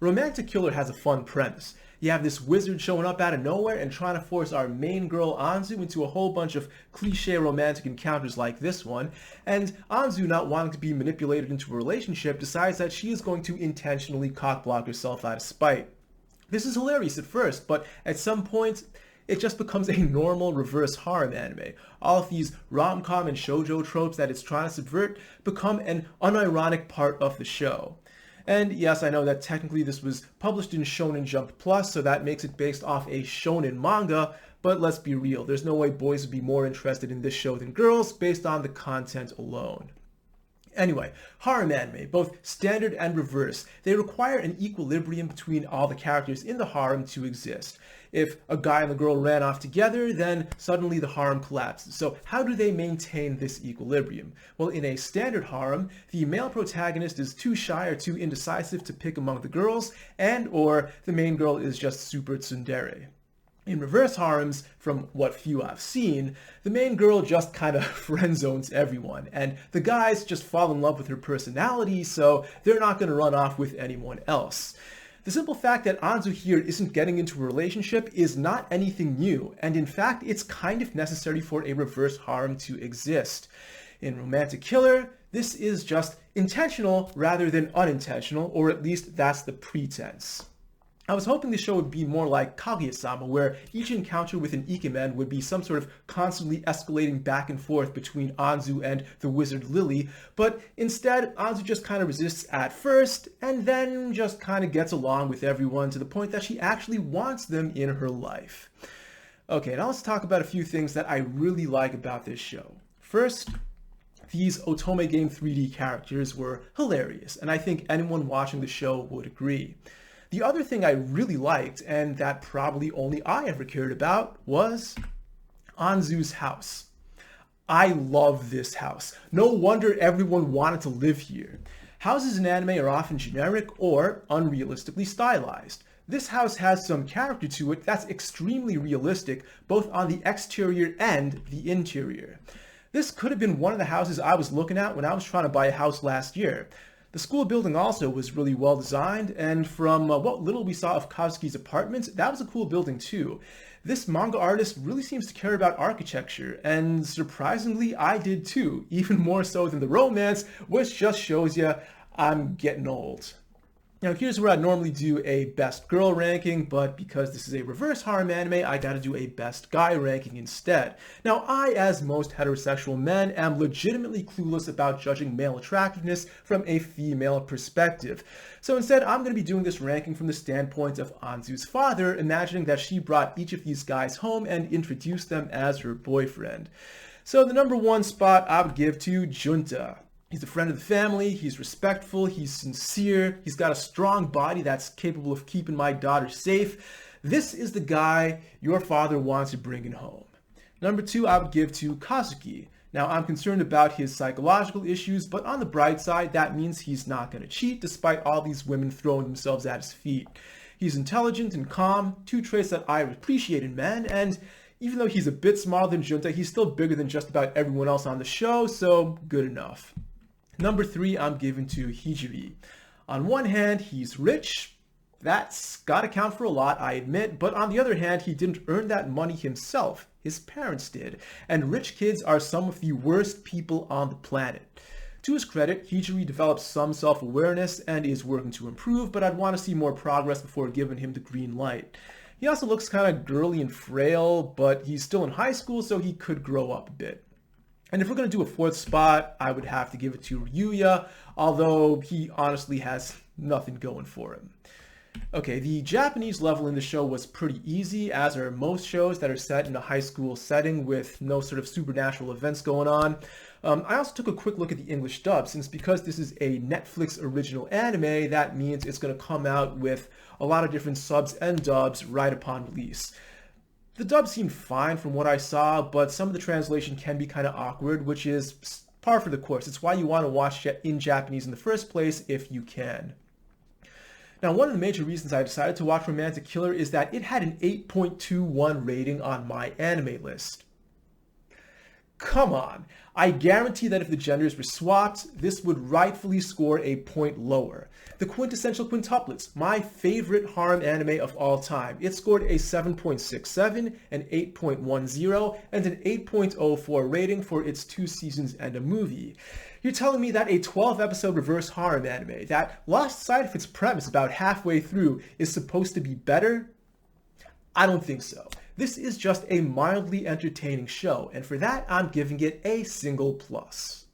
Romantic Killer has a fun premise. You have this wizard showing up out of nowhere and trying to force our main girl Anzu into a whole bunch of cliche romantic encounters like this one, and Anzu, not wanting to be manipulated into a relationship, decides that she is going to intentionally cockblock herself out of spite. This is hilarious at first, but at some point, it just becomes a normal reverse harem anime. All of these rom-com and shoujo tropes that it's trying to subvert become an unironic part of the show. And yes, I know that technically this was published in Shonen Jump Plus, so that makes it based off a shonen manga, but let's be real, there's no way boys would be more interested in this show than girls based on the content alone. Anyway, harem anime, both standard and reverse, they require an equilibrium between all the characters in the harem to exist. If a guy and a girl ran off together, then suddenly the harem collapses. So how do they maintain this equilibrium? Well, in a standard harem, the male protagonist is too shy or too indecisive to pick among the girls, or the main girl is just super tsundere. In reverse harems, from what few I've seen, the main girl just kind of friend zones everyone, and the guys just fall in love with her personality, so they're not going to run off with anyone else. The simple fact that Anzu here isn't getting into a relationship is not anything new, and in fact, it's kind of necessary for a reverse harem to exist. In Romantic Killer, this is just intentional rather than unintentional, or at least that's the pretense. I was hoping the show would be more like Kaguya-sama, where each encounter with an ikemen would be some sort of constantly escalating back and forth between Anzu and the wizard Lily, but instead Anzu just kind of resists at first, and then just kind of gets along with everyone to the point that she actually wants them in her life. Okay, now let's talk about a few things that I really like about this show. First, these Otome Game 3D characters were hilarious, and I think anyone watching the show would agree. The other thing I really liked, and that probably only I ever cared about, was Anzu's house. I love this house. No wonder everyone wanted to live here. Houses in anime are often generic or unrealistically stylized. This house has some character to it that's extremely realistic, both on the exterior and the interior. This could have been one of the houses I was looking at when I was trying to buy a house last year. The school building also was really well designed, and from what little we saw of Kazuki's apartment, that was a cool building too. This manga artist really seems to care about architecture, and surprisingly I did too, even more so than the romance, which just shows you I'm getting old. Now here's where I normally do a best girl ranking, but because this is a reverse harem anime, I gotta do a best guy ranking instead. Now I, as most heterosexual men, am legitimately clueless about judging male attractiveness from a female perspective. So instead, I'm gonna be doing this ranking from the standpoint of Anzu's father, imagining that she brought each of these guys home and introduced them as her boyfriend. So the number one spot I would give to Junta. He's a friend of the family, he's respectful, he's sincere, he's got a strong body that's capable of keeping my daughter safe. This is the guy your father wants to bring in home. Number two, I would give to Kazuki. Now, I'm concerned about his psychological issues, but on the bright side, that means he's not going to cheat despite all these women throwing themselves at his feet. He's intelligent and calm, two traits that I appreciate in men, and even though he's a bit smaller than Junta, he's still bigger than just about everyone else on the show, so good enough. Number three, I'm giving to Hijiri. On one hand, he's rich. That's gotta count for a lot, I admit. But on the other hand, he didn't earn that money himself. His parents did. And rich kids are some of the worst people on the planet. To his credit, Hijiri developed some self-awareness and is working to improve, but I'd want to see more progress before giving him the green light. He also looks kind of girly and frail, but he's still in high school, so he could grow up a bit. And if we're going to do a fourth spot, I would have to give it to Ryuya, although he honestly has nothing going for him. Okay, the Japanese level in the show was pretty easy, as are most shows that are set in a high school setting with no sort of supernatural events going on. I also took a quick look at the English dub, since because this is a Netflix original anime, that means it's going to come out with a lot of different subs and dubs right upon release. The dub seemed fine from what I saw, but some of the translation can be kind of awkward, which is par for the course. It's why you want to watch it in Japanese in the first place if you can. Now, one of the major reasons I decided to watch Romantic Killer is that it had an 8.21 rating on my anime list. Come on. I guarantee that if the genders were swapped, this would rightfully score a point lower. The Quintessential Quintuplets, my favorite harem anime of all time. It scored a 7.67, an 8.10, and an 8.04 rating for its 2 seasons and a movie. You're telling me that a 12-episode reverse harem anime that lost sight of its premise about halfway through is supposed to be better? I don't think so. This is just a mildly entertaining show, and for that, I'm giving it a single plus.